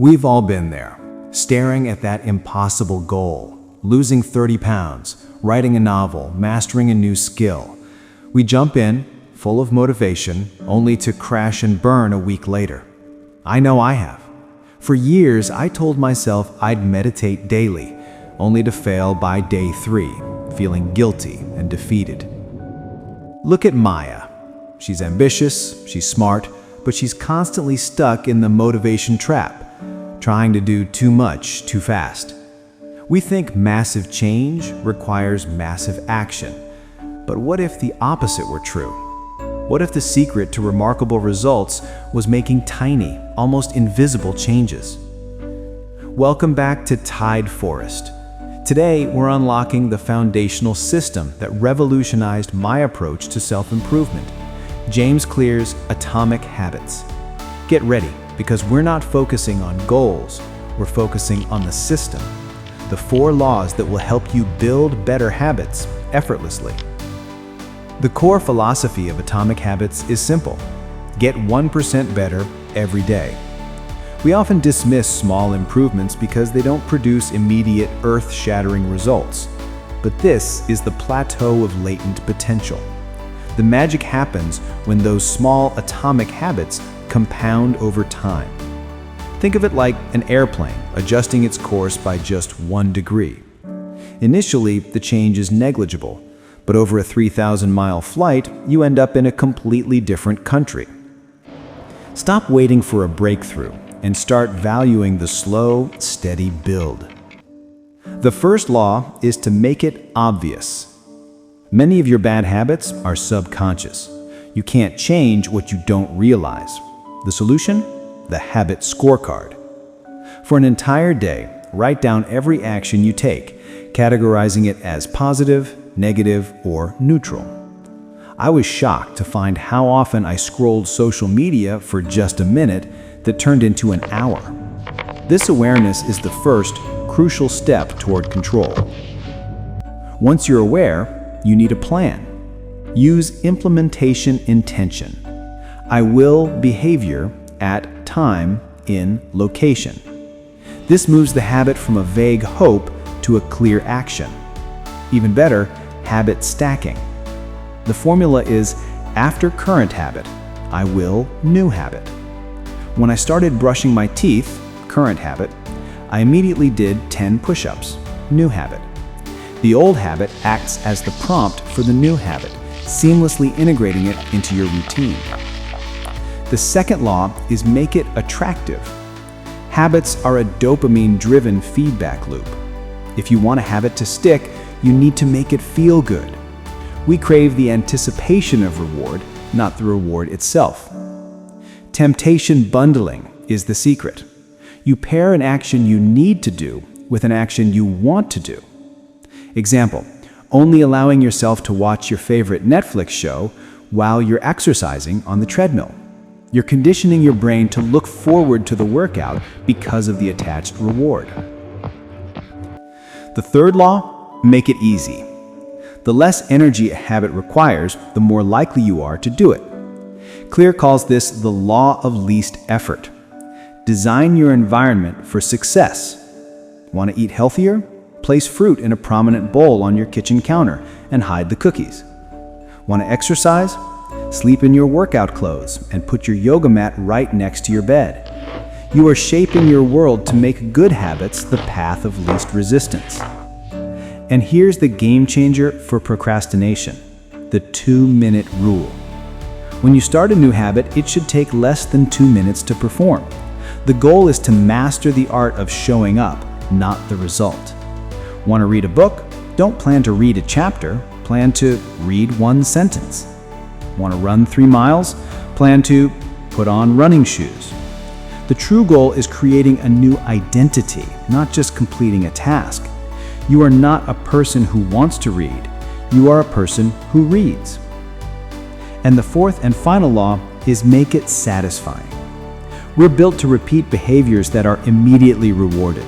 We've all been there, staring at that impossible goal, losing 30 pounds, writing a novel, mastering a new skill. We jump in, full of motivation, only to crash and burn a week later. I know I have. For years, I told myself I'd meditate daily, only to fail by day 3, feeling guilty and defeated. Look at Maya. She's ambitious, she's smart, but she's constantly stuck in the motivation trap, trying to do too much too fast. We think massive change requires massive action. But what if the opposite were true? What if the secret to remarkable results was making tiny, almost invisible changes? Welcome back to TideForest. Today, we're unlocking the foundational system that revolutionized my approach to self-improvement, James Clear's Atomic Habits. Get ready, because we're not focusing on goals, we're focusing on the system, the 4 laws that will help you build better habits effortlessly. The core philosophy of Atomic Habits is simple: get 1% better every day. We often dismiss small improvements because they don't produce immediate earth-shattering results. But this is the plateau of latent potential. The magic happens when those small atomic habits compound over time. Think of it like an airplane adjusting its course by just 1 degree. Initially, the change is negligible, but over a 3,000-mile flight, you end up in a completely different country. Stop waiting for a breakthrough and start valuing the slow, steady build. The first law is to make it obvious. Many of your bad habits are subconscious. You can't change what you don't realize. The solution? The habit scorecard. For an entire day, write down every action you take, categorizing it as positive, negative, or neutral. I was shocked to find how often I scrolled social media for just a minute that turned into an hour. This awareness is the first crucial step toward control. Once you're aware, you need a plan. Use implementation intention. I will behavior at time in location. This moves the habit from a vague hope to a clear action. Even better, habit stacking. The formula is after current habit, I will new habit. When I started brushing my teeth, current habit, I immediately did 10 push-ups, new habit. The old habit acts as the prompt for the new habit, seamlessly integrating it into your routine. The second law is make it attractive. Habits are a dopamine-driven feedback loop. If you want a habit to stick, you need to make it feel good. We crave the anticipation of reward, not the reward itself. Temptation bundling is the secret. You pair an action you need to do with an action you want to do. Example, only allowing yourself to watch your favorite Netflix show while you're exercising on the treadmill. You're conditioning your brain to look forward to the workout because of the attached reward. The third law, make it easy. The less energy a habit requires, the more likely you are to do it. Clear calls this the law of least effort. Design your environment for success. Want to eat healthier? Place fruit in a prominent bowl on your kitchen counter and hide the cookies. Want to exercise? Sleep in your workout clothes and put your yoga mat right next to your bed. You are shaping your world to make good habits the path of least resistance. And here's the game changer for procrastination, the 2-minute rule. When you start a new habit, it should take less than 2 minutes to perform. The goal is to master the art of showing up, not the result. Want to read a book? Don't plan to read a chapter, plan to read 1 sentence. Want to run 3 miles? Plan to put on running shoes. The true goal is creating a new identity, not just completing a task. You are not a person who wants to read. You are a person who reads. And the fourth and final law is make it satisfying. We're built to repeat behaviors that are immediately rewarded.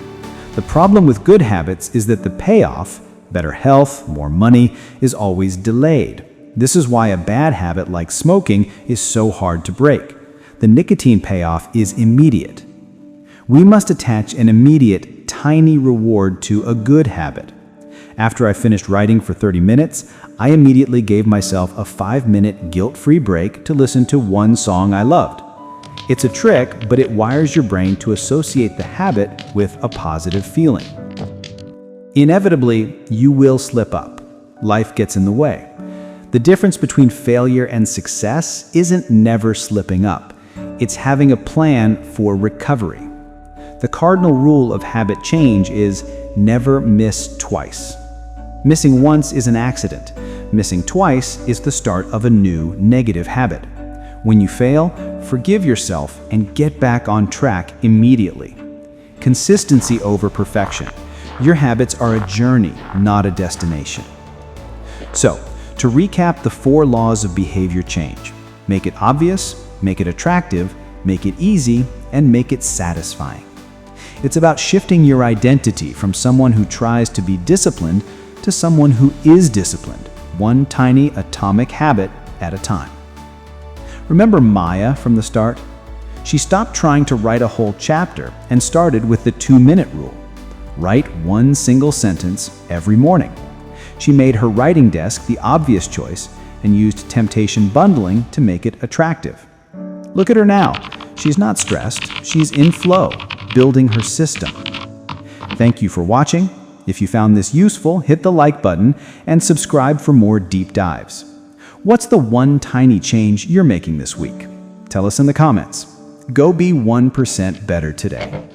The problem with good habits is that the payoff, better health, more money, is always delayed. This is why a bad habit like smoking is so hard to break. The nicotine payoff is immediate. We must attach an immediate, tiny reward to a good habit. After I finished writing for 30 minutes, I immediately gave myself a 5-minute guilt-free break to listen to one song I loved. It's a trick, but it wires your brain to associate the habit with a positive feeling. Inevitably, you will slip up. Life gets in the way. The difference between failure and success isn't never slipping up. It's having a plan for recovery. The cardinal rule of habit change is never miss twice. Missing once is an accident. Missing twice is the start of a new negative habit. When you fail, forgive yourself and get back on track immediately. Consistency over perfection. Your habits are a journey, not a destination. So, to recap the 4 laws of behavior change: make it obvious, make it attractive, make it easy, and make it satisfying. It's about shifting your identity from someone who tries to be disciplined to someone who is disciplined, one tiny atomic habit at a time. Remember Maya from the start? She stopped trying to write a whole chapter and started with the 2-minute rule. Write one single sentence every morning. She made her writing desk the obvious choice and used temptation bundling to make it attractive. Look at her now. She's not stressed. She's in flow, building her system. Thank you for watching. If you found this useful, hit the like button and subscribe for more deep dives. What's the one tiny change you're making this week? Tell us in the comments. Go be 1% better today.